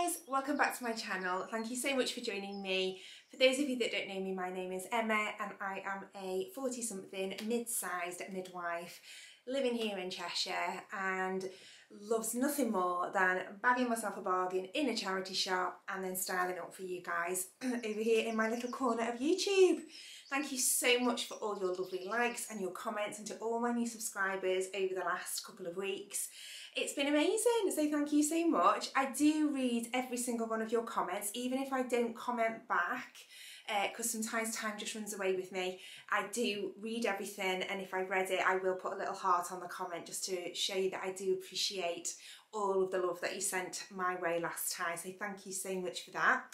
guys, welcome back to my channel. Thank you so much for joining me. For those of you that don't know me, my name is Emma and I am a 40-something mid-sized midwife living here in Cheshire and loves nothing more than bagging myself a bargain in a charity shop and then styling up for you guys over here in my little corner of YouTube. Thank you so much for all your lovely likes and your comments, and to all my new subscribers over the last couple of weeks. It's been amazing, so thank you so much. I do read every single one of your comments, even if I don't comment back, because sometimes time just runs away with me. I do read everything, and if I've read it, I will put a little heart on the comment just to show you that I do appreciate all of the love that you sent my way last time, so thank you so much for that.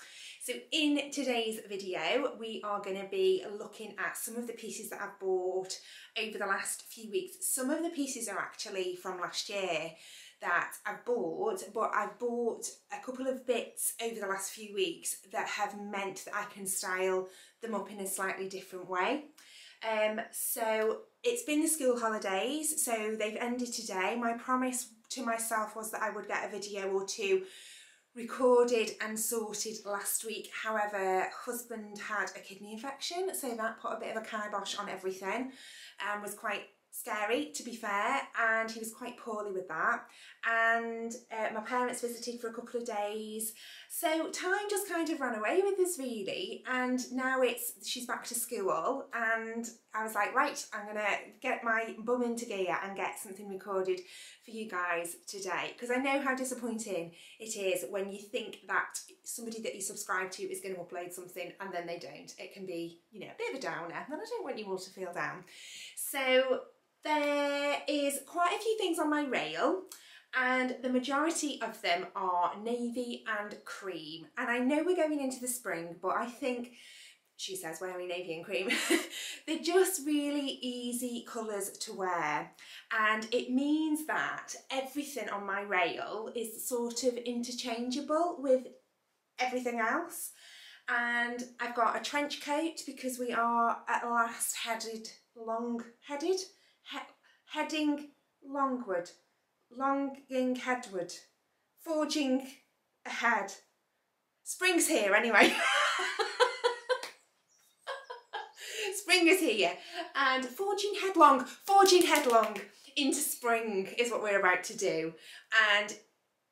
So in today's video, we are going to be looking at some of the pieces that I've bought over the last few weeks. Some of the pieces are actually from last year that I've bought, but I've bought a couple of bits over the last few weeks that have meant that I can style them up in a slightly different way. So it's been the school holidays, so they've ended today. My promise to myself was that I would get a video or two recorded and sorted last week. However, husband had a kidney infection, so that put a bit of a kibosh on everything and was quite scary, to be fair, and he was quite poorly with that. And my parents visited for a couple of days, so time just kind of ran away with us really, and now she's back to school, and I was like, right, I'm gonna get my bum into gear and get something recorded for you guys today, because I know how disappointing it is when you think that somebody that you subscribe to is going to upload something and then they don't. It can be, you know, a bit of a downer, and I don't want you all to feel down. So there is quite a few things on my rail, and the majority of them are navy and cream. And I know we're going into the spring, but I think, she says wearing navy and cream, they're just really easy colours to wear. And it means that everything on my rail is sort of interchangeable with everything else. And I've got a trench coat because we are at last heading longward, longing headward, forging ahead. Spring's here anyway. Spring is here, and forging headlong into spring is what we're about to do. And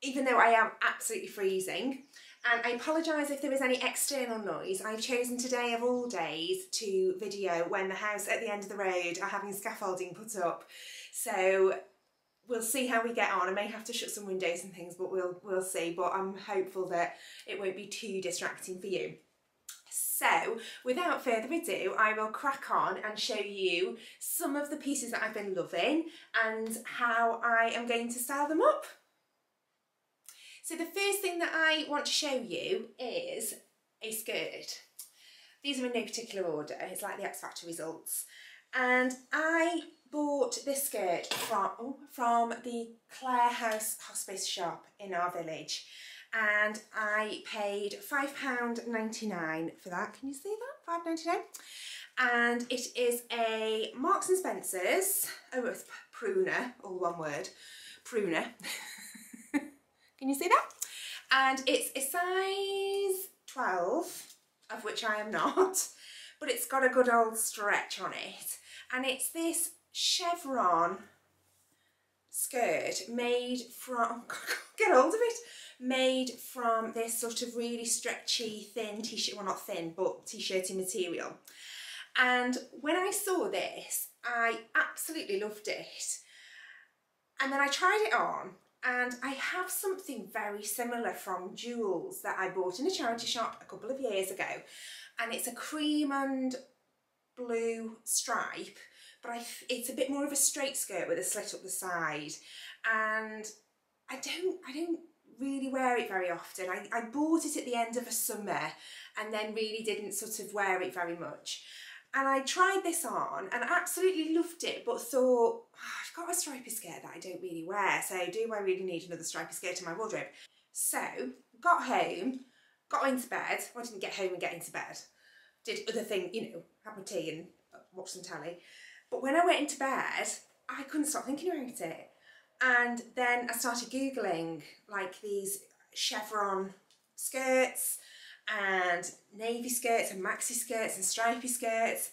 even though I am absolutely freezing, and I apologise if there is any external noise, I've chosen today of all days to video when the house at the end of the road are having scaffolding put up. So we'll see how we get on. I may have to shut some windows and things, but we'll see. But I'm hopeful that it won't be too distracting for you. So without further ado, I will crack on and show you some of the pieces that I've been loving and how I am going to style them up. So the first thing that I want to show you is a skirt. These are in no particular order, it's like the X Factor results. And I bought this skirt from the Clare House Hospice shop in our village. And I paid £5.99 for that. Can you see that? £5.99. And it is a Marks and Spencer's, oh, it's pruner, all one word, pruner. Can you see that? And it's a size 12, of which I am not, but it's got a good old stretch on it. And it's this chevron skirt made from, get hold of it, made from this sort of really stretchy, thin t-shirt, well not thin, but t-shirty material. And when I saw this, I absolutely loved it. And then I tried it on, and I have something very similar from Joules that I bought in a charity shop a couple of years ago. And it's a cream and blue stripe, but it's a bit more of a straight skirt with a slit up the side. And I don't really wear it very often. I bought it at the end of a summer and then really didn't sort of wear it very much. And I tried this on and absolutely loved it, but thought, oh, I've got a stripy skirt that I don't really wear, so do I really need another stripy skirt in my wardrobe? So, got home, got into bed. Well, I didn't get home and get into bed. Did other things, you know, had my tea and watched some telly. But when I went into bed, I couldn't stop thinking about it. And then I started Googling like these chevron skirts and navy skirts and maxi skirts and stripy skirts,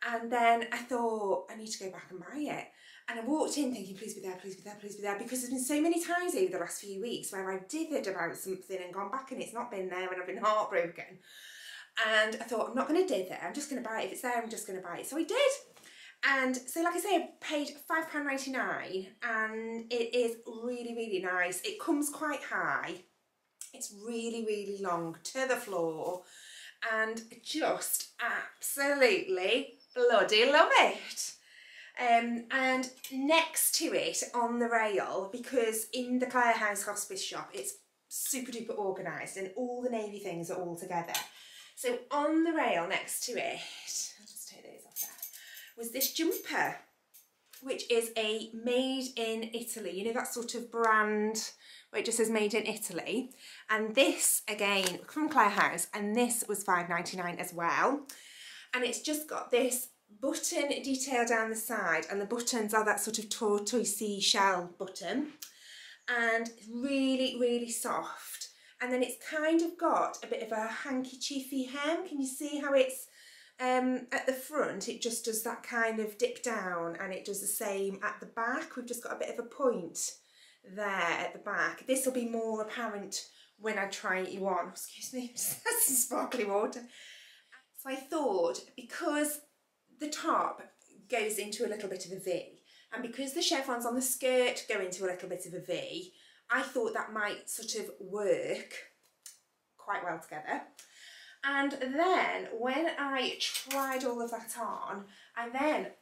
and then I thought I need to go back and buy it. And I walked in thinking, please be there, please be there, please be there, because there's been so many times over the last few weeks where I've dithered about something and gone back and it's not been there and I've been heartbroken. And I thought, I'm not going to dither, I'm just going to buy it. If it's there, I'm just going to buy it. So I did. And so, like I say, I paid £5.99 and it is really, really nice. It comes quite high. It's really, really long to the floor and just absolutely bloody love it. And next to it on the rail, because in the Clare House Hospice shop, it's super duper organised and all the navy things are all together. So on the rail next to it, I'll just take those off there, was this jumper, which is a made in Italy, you know, that sort of brand where it just says made in Italy. And this again from Clare House, and this was £5.99 as well. And it's just got this button detail down the side, and the buttons are that sort of tortoisey shell button, and really, really soft. And then it's kind of got a bit of a hanky-chiefy hem. Can you see how it's at the front? It just does that kind of dip down, and it does the same at the back. We've just got a bit of a point there at the back. This will be more apparent when I try you on. Excuse me, some sparkly water. So I thought, because the top goes into a little bit of a V, and because the chevrons on the skirt go into a little bit of a V, I thought that might sort of work quite well together. And then when I tried all of that on, I then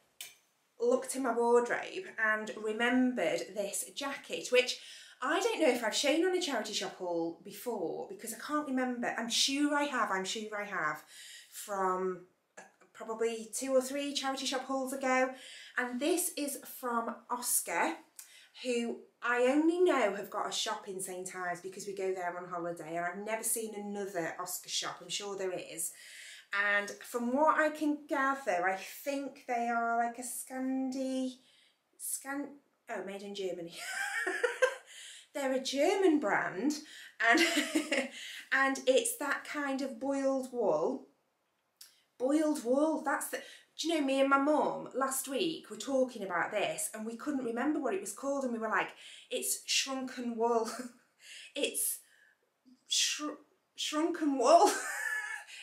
looked in my wardrobe and remembered this jacket, which I don't know if I've shown on a charity shop haul before, because I can't remember. I'm sure I have from probably 2 or 3 charity shop hauls ago. And this is from Oscar, who I only know have got a shop in St Ives because we go there on holiday, and I've never seen another Oscar shop. I'm sure there is. And from what I can gather, I think they are like a made in Germany. They're a German brand, and and it's that kind of boiled wool. Boiled wool, that's the... Do you know, me and my mum last week were talking about this and we couldn't remember what it was called, and we were like, it's shrunken wool. It's shrunken wool.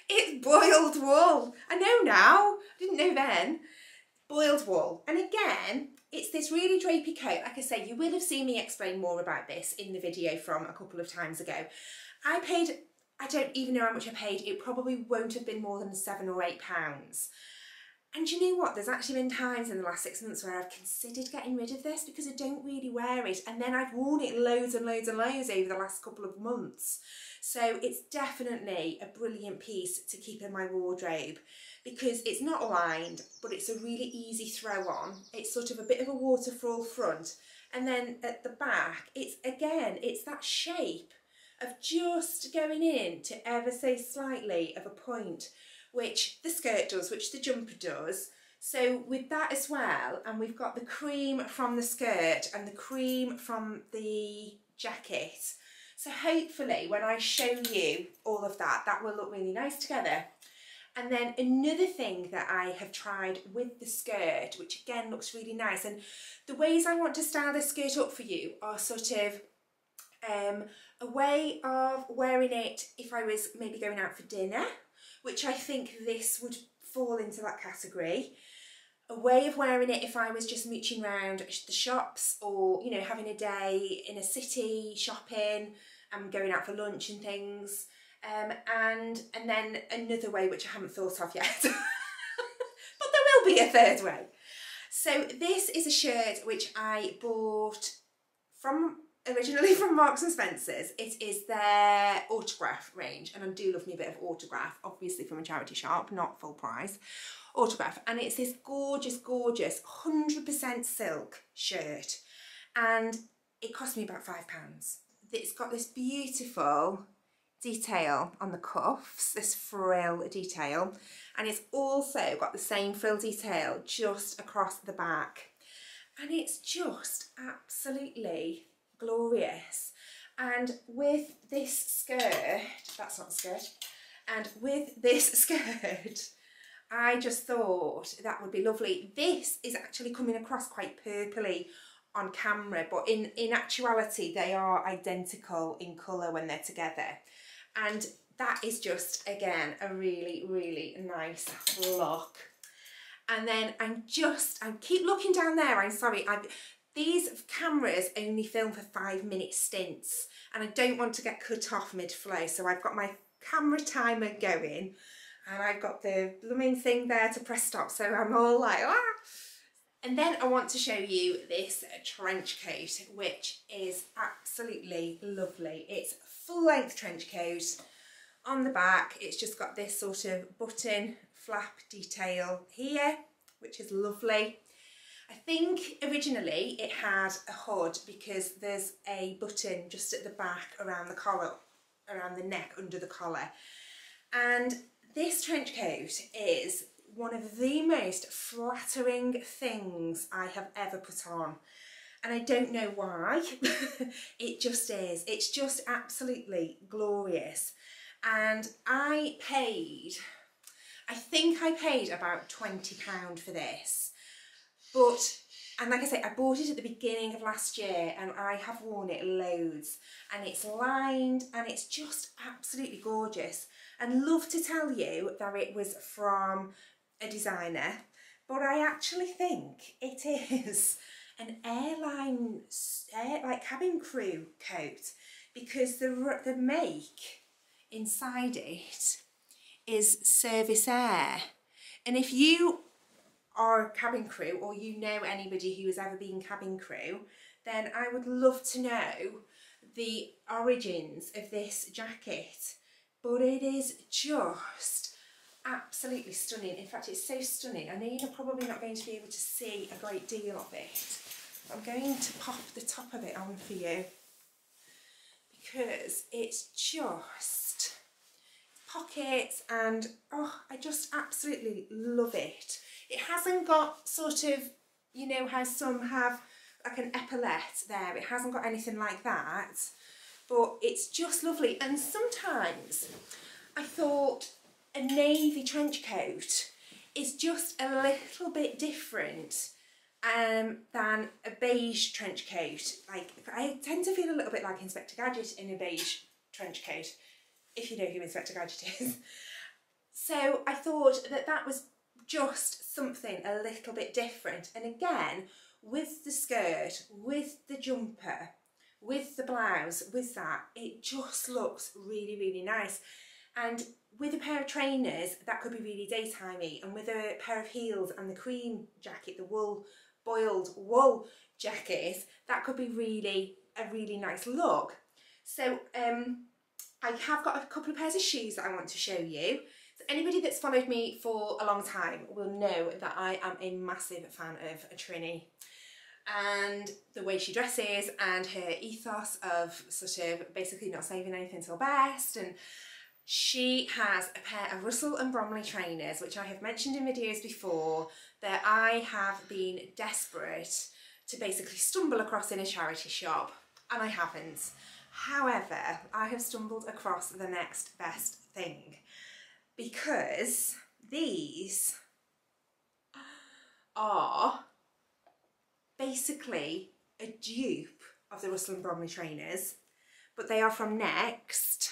It's boiled wool. I know now, I didn't know then. Boiled wool. And again, it's this really drapey coat. Like I say, you will have seen me explain more about this in the video from a couple of times ago. I don't even know how much I paid. It probably won't have been more than £7 or £8. And you know what? There's actually been times in the last 6 months where I've considered getting rid of this because I don't really wear it. And then I've worn it loads and loads and loads over the last couple of months. So it's definitely a brilliant piece to keep in my wardrobe because it's not lined, but it's a really easy throw on. It's sort of a bit of a waterfall front. And then at the back, it's that shape of just going in to ever so slightly of a point, which the skirt does, which the jumper does. So with that as well, and we've got the cream from the skirt and the cream from the jacket. So hopefully when I show you all of that, that will look really nice together. And then another thing that I have tried with the skirt, which again looks really nice, and the ways I want to style this skirt up for you are sort of a way of wearing it if I was maybe going out for dinner, which I think this would fall into that category. A way of wearing it if I was just mooching around the shops, or, you know, having a day in a city shopping and going out for lunch and things. And then another way which I haven't thought of yet, but there will be a third way. So this is a shirt which I bought originally from Marks and Spencer's. It is their autograph range, and I do love me a bit of autograph, obviously from a charity shop, not full price. Autograph, and it's this gorgeous, gorgeous 100% silk shirt, and it cost me about £5. It's got this beautiful detail on the cuffs, this frill detail, and it's also got the same frill detail just across the back, and it's just absolutely glorious. And with this skirt, that's not a skirt, and with this skirt, I just thought that would be lovely. This is actually coming across quite purpley on camera, but in actuality they are identical in colour when they're together. And that is just, again, a really, really nice look. And then I keep looking down there, I'm sorry, these cameras only film for 5-minute stints and I don't want to get cut off mid-flow, so I've got my camera timer going and I've got the blooming thing there to press stop, so I'm all like, ah! And then I want to show you this trench coat, which is absolutely lovely. It's a full-length trench coat. On the back, it's just got this sort of button flap detail here, which is lovely. I think originally it had a hood because there's a button just at the back around the collar, around the neck under the collar. And this trench coat is one of the most flattering things I have ever put on. And I don't know why, it just is. It's just absolutely glorious. And I think I paid about £20 for this. But, and like I say, I bought it at the beginning of last year and I have worn it loads. And it's lined and it's just absolutely gorgeous. And love to tell you that it was from a designer, but I actually think it is an airline, like cabin crew coat, because the make inside it is service air. And if you are a cabin crew or you know anybody who has ever been cabin crew, then I would love to know the origins of this jacket. But it is just absolutely stunning. In fact, it's so stunning. I know you're probably not going to be able to see a great deal of it. I'm going to pop the top of it on for you because it's just pockets and oh, I just absolutely love it. It hasn't got sort of, you know how some have like an epaulette there. It hasn't got anything like that, but it's just lovely. And sometimes I thought a navy trench coat is just a little bit different than a beige trench coat. Like, I tend to feel a little bit like Inspector Gadget in a beige trench coat, if you know who Inspector Gadget is. So I thought that that was just something a little bit different. And again, with the skirt, with the jumper, with the blouse, with that, it just looks really, really nice. And with a pair of trainers, that could be really daytimey, and with a pair of heels and the cream jacket, the boiled wool jacket, that could be a really nice look. So I have got a couple of pairs of shoes that I want to show you. So anybody that's followed me for a long time will know that I am a massive fan of Trini, and the way she dresses and her ethos of sort of basically not saving anything till best. And she has a pair of Russell and Bromley trainers, which I have mentioned in videos before, that I have been desperate to basically stumble across in a charity shop, and I haven't. However, I have stumbled across the next best thing, because these are basically a dupe of the Russell and Bromley trainers, but they are from Next.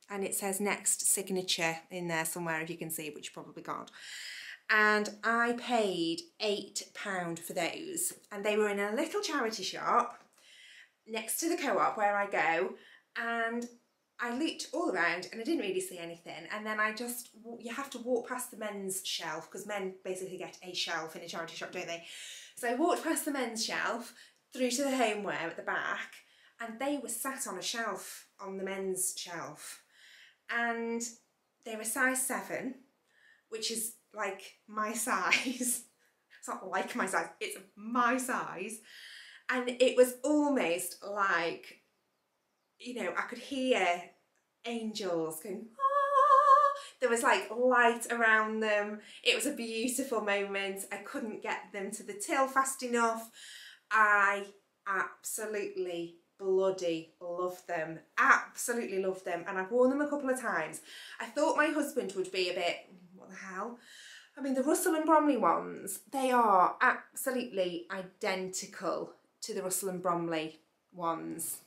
And it says Next signature in there somewhere, if you can see, which you probably can't. And I paid £8 for those. And they were in a little charity shop next to the co-op where I go. And I looked all around and I didn't really see anything. And then you have to walk past the men's shelf, because men basically get a shelf in a charity shop, don't they? So I walked past the men's shelf through to the homeware at the back, and they were sat on a shelf, on the men's shelf. And they're a size 7, which is like my size. It's not like my size, it's my size. And it was almost like, you know, I could hear angels going, ah! There was like light around them. It was a beautiful moment. I couldn't get them to the till fast enough. I absolutely bloody love them, absolutely love them, and I've worn them a couple of times. I thought my husband would be a bit, what the hell? I mean, the Russell and Bromley ones, they are absolutely identical to the Russell and Bromley ones.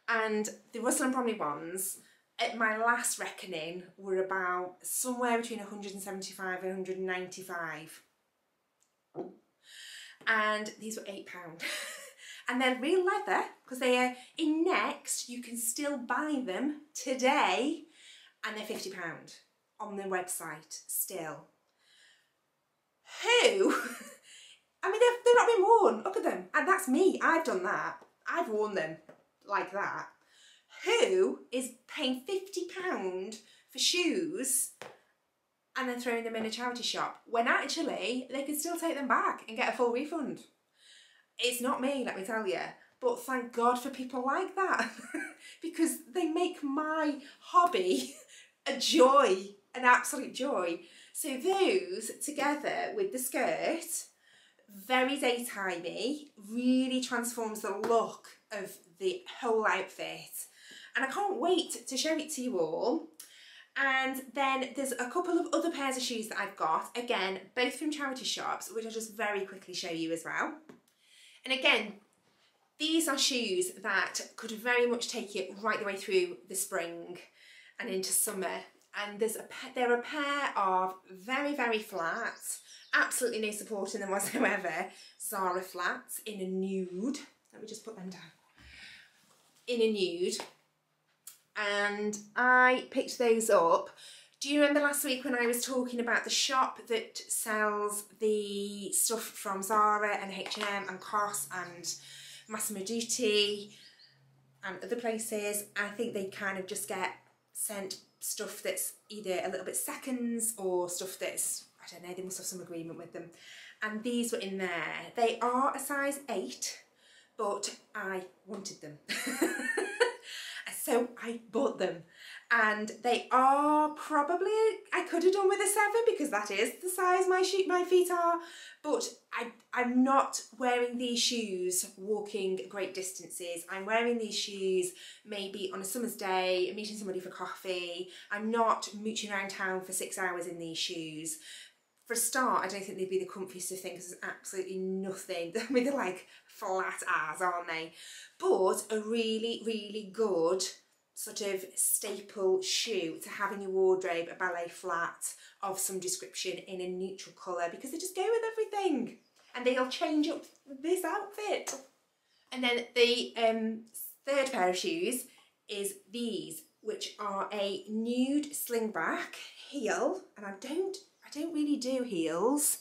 And the Russell and Bromley ones, at my last reckoning, were about somewhere between 175 and 195. And these were £8. And they're real leather, because they are in Next. You can still buy them today, and they're £50 on the website still. Who? I mean, they're not been worn. Look at them. And that's me. I've done that. I've worn them like that. Who is paying £50 for shoes and then throwing them in a charity shop when actually they can still take them back and get a full refund? It's not me, let me tell you. But thank God for people like that because they make my hobby a joy, an absolute joy. So those together with the skirt, very daytimey, really transforms the look of the whole outfit. And I can't wait to show it to you all. And then there's a couple of other pairs of shoes that I've got, again, both from charity shops, which I'll just very quickly show you as well. And again, these are shoes that could very much take you right the way through the spring and into summer. And they're a pair of very, very flat, absolutely no support in them whatsoever, Zara flats in a nude. Let me just put them down. In a nude. And I picked those up. Do you remember last week when I was talking about the shop that sells the stuff from Zara and H&M and COS and Massimo Dutti and other places? I think they kind of just get sent stuff that's either a little bit seconds or stuff that's, I don't know, they must have some agreement with them. And these were in there. They are a size 8, but I wanted them. So I bought them. And they are probably, I could have done with a 7 because that is the size my feet are. But I'm not wearing these shoes walking great distances. I'm wearing these shoes maybe on a summer's day, meeting somebody for coffee. I'm not mooching around town for 6 hours in these shoes. For a start, I don't think they'd be the comfiest of things. There's absolutely nothing. I mean, they're like flat as, aren't they? But a really, really good sort of staple shoe to have in your wardrobe, a ballet flat of some description in a neutral colour, because they just go with everything and they'll change up this outfit. And then the third pair of shoes is these, which are a nude slingback heel, and I don't really do heels,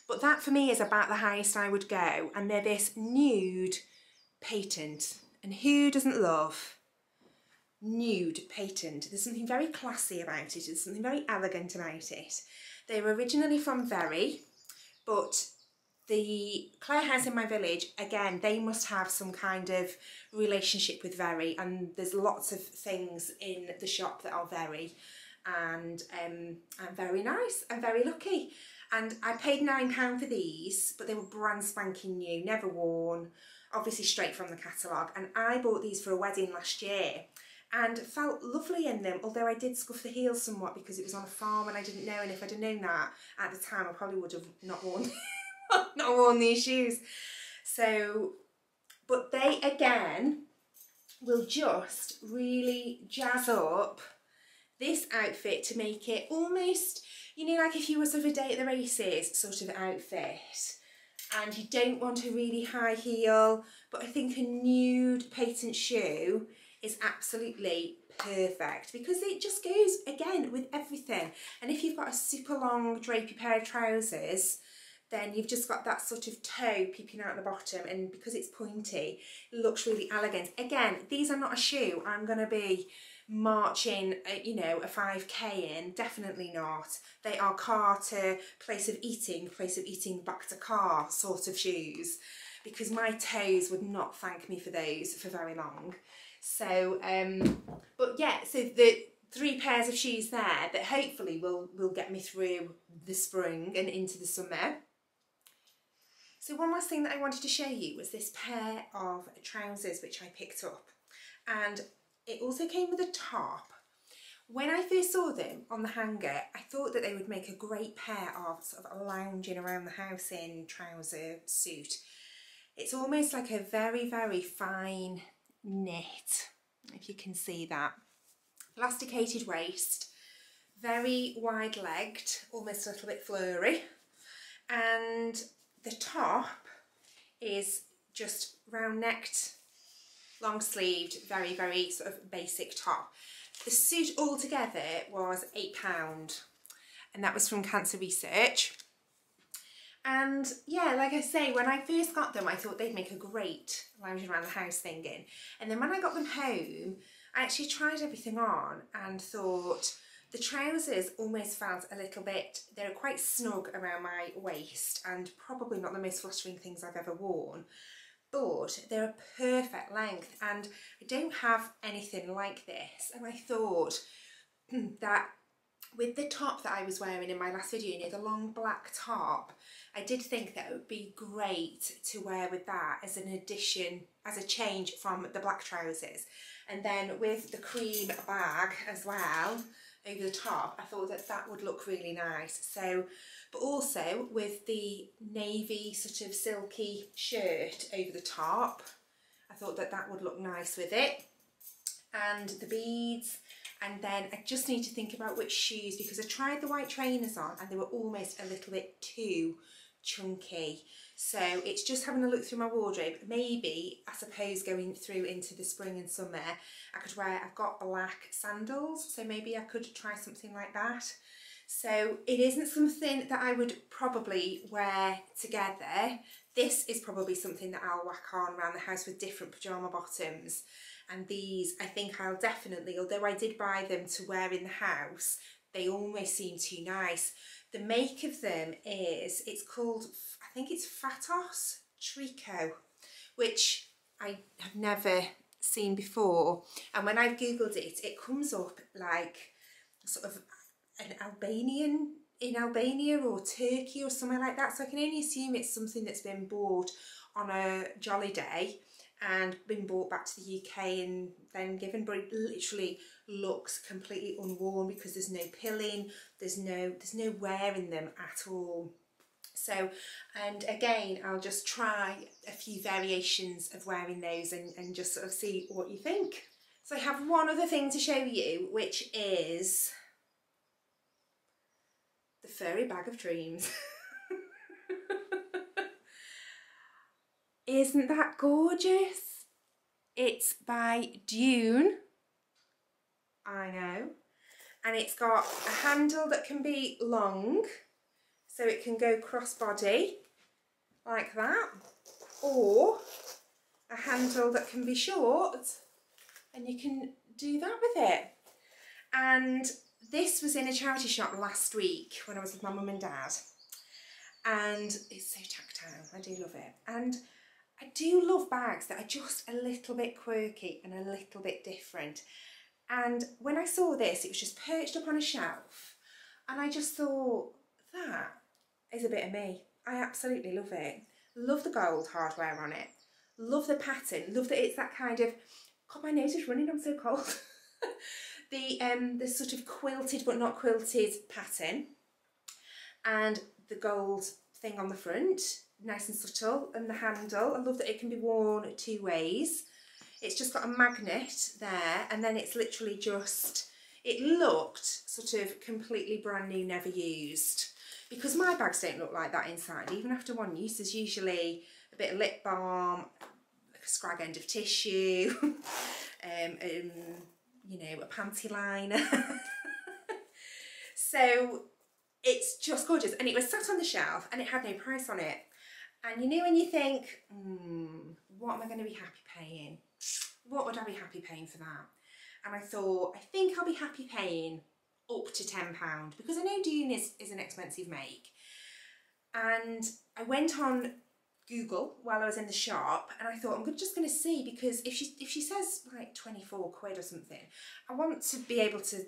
but that for me is about the highest I would go, and they're this nude patent, and who doesn't love nude patent? There's something very classy about it, there's something very elegant about it. They were originally from Very, but the Clare House in my village, again, they must have some kind of relationship with Very, and there's lots of things in the shop that are Very, and I'm very nice, I'm very lucky. And I paid £9 for these, but they were brand spanking new, never worn, obviously straight from the catalogue. And I bought these for a wedding last year and felt lovely in them, although I did scuff the heels somewhat because it was on a farm and I didn't know, and if I'd have known that at the time, I probably would have not worn, not worn these shoes. So, but they again will just really jazz up this outfit to make it almost, you know, like if you were sort of a day at the races sort of outfit, and you don't want a really high heel, but I think a nude patent shoe is absolutely perfect because it just goes again with everything. And if you've got a super long drapey pair of trousers, then you've just got that sort of toe peeping out the bottom, and because it's pointy, it looks really elegant. Again, these are not a shoe I'm going to be marching, you know, a 5k in, definitely not. They are car to place of eating back to car sort of shoes, because my toes would not thank me for those for very long. So, but yeah, so the 3 pairs of shoes there that hopefully will get me through the spring and into the summer. So one last thing that I wanted to show you was this pair of trousers which I picked up, and it also came with a top. When I first saw them on the hanger, I thought that they would make a great pair of sort of lounging around the house in trouser suit. It's almost like a very, very fine knit, if you can see that. Elasticated waist, very wide legged, almost a little bit flurry, and the top is just round necked, long sleeved, very, very sort of basic top. The suit altogether was £8, and that was from Cancer Research. And yeah, like I say, when I first got them, I thought they'd make a great lounging around the house thinking. And then when I got them home, I actually tried everything on and thought the trousers almost felt a little bit, they're quite snug around my waist and probably not the most flattering things I've ever worn, but they're a perfect length and I don't have anything like this. And I thought that with the top that I was wearing in my last video, you know, the long black top, I did think that it would be great to wear with that as an addition, as a change from the black trousers. And then with the cream bag as well over the top, I thought that that would look really nice. So, but also with the navy sort of silky shirt over the top, I thought that that would look nice with it. And the beads. And then I just need to think about which shoes, because I tried the white trainers on and they were almost a little bit too chunky. So it's just having a look through my wardrobe. Maybe, I suppose, going through into the spring and summer, I could wear, I've got black sandals, so maybe I could try something like that. So it isn't something that I would probably wear together. This is probably something that I'll whack on around the house with different pyjama bottoms. And these, I think I'll definitely, although I did buy them to wear in the house, they almost seem too nice. The make of them is, it's called, I think it's Fatos Tricot, which I have never seen before. And when I've Googled it, it comes up like sort of an Albanian, in Albania or Turkey or somewhere like that. So I can only assume it's something that's been bought on a jolly day and been brought back to the UK and then given, but it literally looks completely unworn because there's no pilling, there's no wear in them at all. So, and again, I'll just try a few variations of wearing those and just sort of see what you think. So I have one other thing to show you, which is the furry bag of dreams. Isn't that gorgeous? It's by Dune, I know, and it's got a handle that can be long, so it can go crossbody like that, or a handle that can be short and you can do that with it. And this was in a charity shop last week when I was with my mum and dad, and it's so tactile, I do love it. And I do love bags that are just a little bit quirky and a little bit different. And when I saw this, it was just perched up on a shelf, and I just thought, that is a bit of me. I absolutely love it. Love the gold hardware on it. Love the pattern. Love that it's that kind of, God, my nose is running, I'm so cold. The sort of quilted but not quilted pattern, and the gold thing on the front, nice and subtle, and the handle. I love that it can be worn two ways. It's just got a magnet there, and then it's literally just, it looked sort of completely brand new, never used, because my bags don't look like that inside. Even after one use, there's usually a bit of lip balm, like a scrag end of tissue, you know, a panty liner. So it's just gorgeous, and it was sat on the shelf and it had no price on it. And you know when you think, what am I going to be happy paying? What would I be happy paying for that? And I thought, I think I'll be happy paying up to £10, because I know Dune is an expensive make. And I went on Google while I was in the shop, and I thought, I'm just going to see, because if she says like 24 quid or something, I want to be able to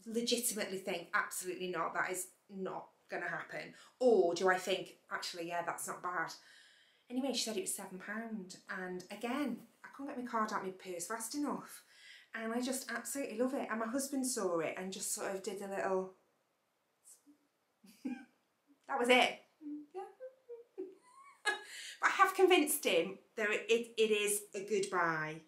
legitimately think, absolutely not, that is not going to happen. Or do I think, actually, yeah, that's not bad. Anyway, she said it was £7, and again, I couldn't get my card out of my purse fast enough, and I just absolutely love it. And my husband saw it and just sort of did a little, that was it. But I have convinced him that it is a good buy.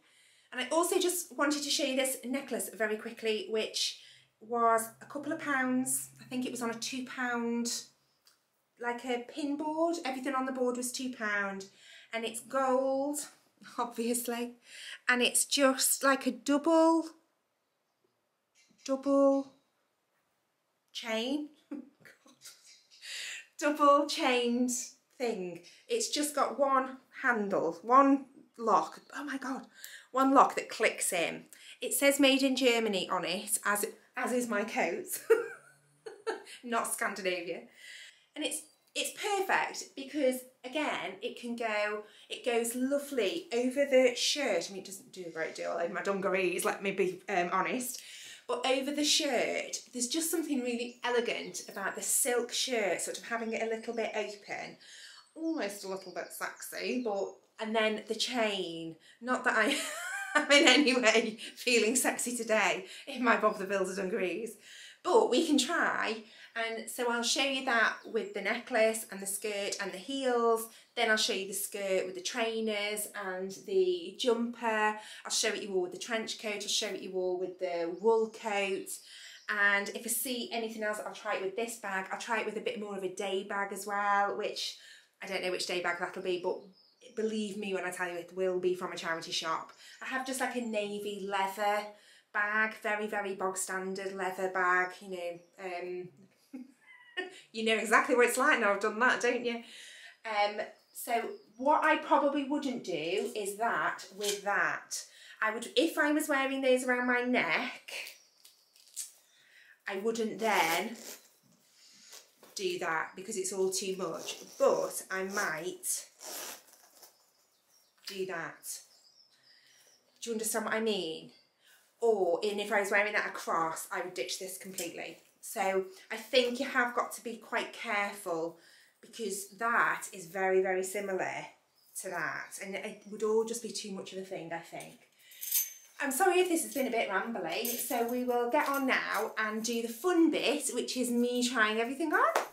And I also just wanted to show you this necklace very quickly, which was a couple of pounds. I think it was on a £2, like a pin board. Everything on the board was £2, and it's gold, obviously, and it's just like a double chain, double chained thing. It's just got one handle, one lock, oh my god, one lock that clicks in. It says made in Germany on it, as is my coat, not Scandinavia. And it's perfect because, again, it goes lovely over the shirt. I mean, it doesn't do a great deal over my dungarees, let me be honest. But over the shirt, there's just something really elegant about the silk shirt, sort of having it a little bit open, almost a little bit sexy, but, and then the chain, not that I am in any way feeling sexy today in my Bob the Builder dungarees, but we can try. And so I'll show you that with the necklace and the skirt and the heels. Then I'll show you the skirt with the trainers and the jumper. I'll show it you all with the trench coat. I'll show it you all with the wool coat. And if I see anything else, I'll try it with this bag. I'll try it with a bit more of a day bag as well, which I don't know which day bag that'll be, but believe me when I tell you it will be from a charity shop. I have just like a navy leather bag, very, very bog standard leather bag, you know, you know exactly what it's like now I've done that, don't you? So what I probably wouldn't do is that with that. I would, if I was wearing those around my neck, I wouldn't then do that because it's all too much, but I might do that. Do you understand what I mean? Or, and if I was wearing that across, I would ditch this completely. So I think you have got to be quite careful because that is very, very similar to that, and it would all just be too much of a thing, I think. I'm sorry if this has been a bit rambly, so we will get on now and do the fun bit, which is me trying everything on.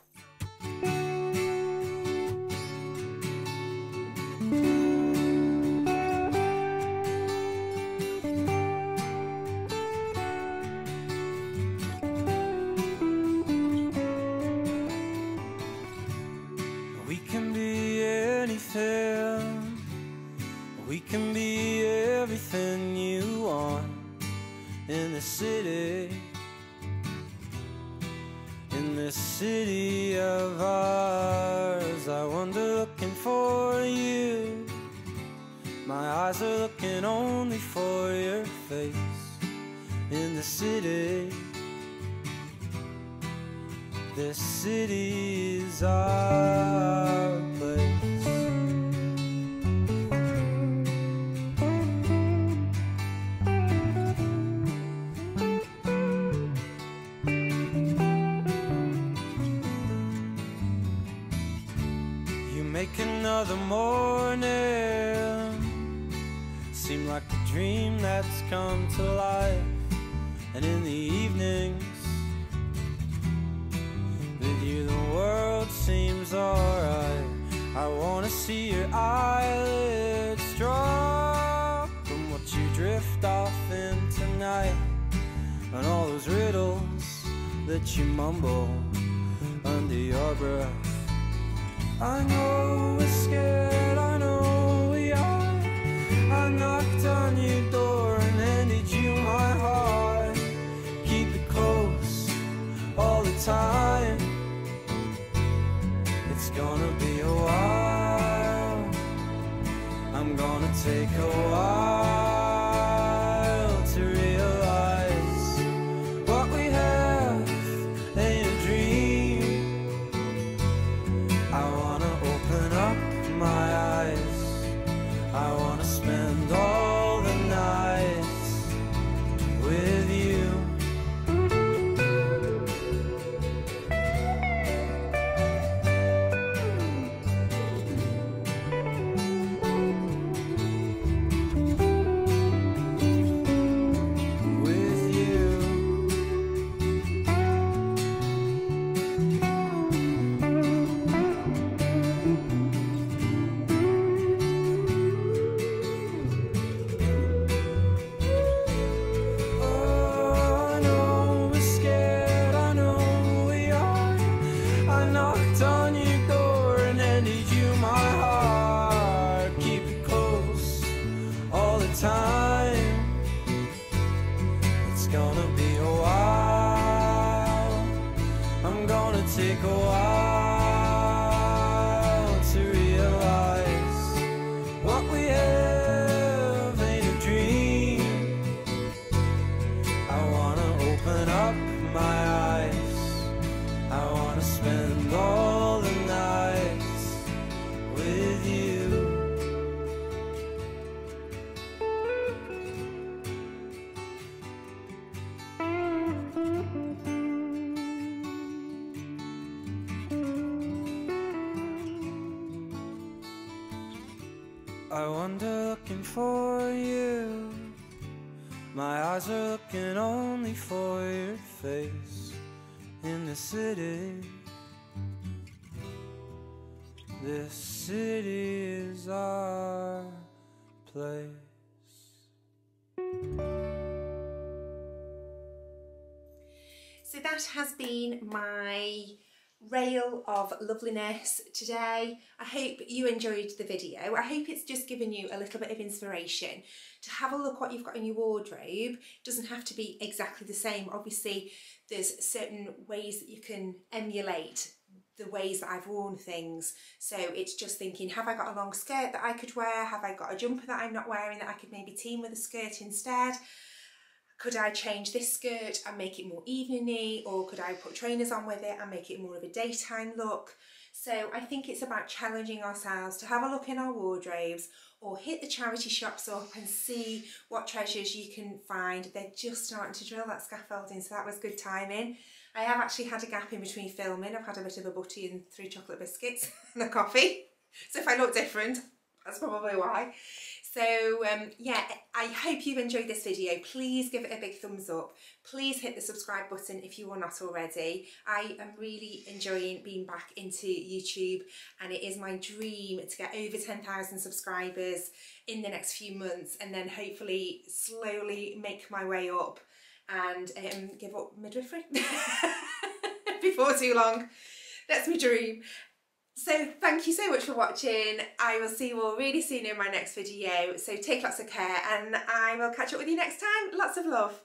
We can be everything you want in the city, in this city of ours. I wander looking for you. My eyes are looking only for your face in the city. This city is our place. Make another morning seem like a dream that's come to life, and in the evenings with you the world seems alright. I wanna see your eyelids drop from what you drift off in tonight, and all those riddles that you mumble under your breath. I know we're scared, I know we are. I knocked on your door and handed you my heart. Keep it close all the time. It's gonna be a while. I'm gonna take a while to realize what we have ain't a dream. I wanna open up my eyes. I wanna spend all the nights with you. I wander looking for you. My eyes are looking only for your face in the city. This city is our place. So that has been my reel of loveliness today. I hope you enjoyed the video. I hope it's just given you a little bit of inspiration to have a look what you've got in your wardrobe. It doesn't have to be exactly the same. Obviously, there's certain ways that you can emulate the ways that I've worn things. So it's just thinking, have I got a long skirt that I could wear? Have I got a jumper that I'm not wearing that I could maybe team with a skirt instead? Could I change this skirt and make it more evening-y, or could I put trainers on with it and make it more of a daytime look? So I think it's about challenging ourselves to have a look in our wardrobes, or hit the charity shops up and see what treasures you can find. They're just starting to drill that scaffolding, so that was good timing. I have actually had a gap in between filming. I've had a bit of a butty and 3 chocolate biscuits and a coffee. So if I look different, that's probably why. So yeah, I hope you've enjoyed this video. Please give it a big thumbs up. Please hit the subscribe button if you are not already. I am really enjoying being back into YouTube, and it is my dream to get over 10,000 subscribers in the next few months, and then hopefully slowly make my way up and give up midwifery before too long. That's my dream. So thank you so much for watching. I will see you all really soon in my next video. So take lots of care, and I will catch up with you next time. Lots of love.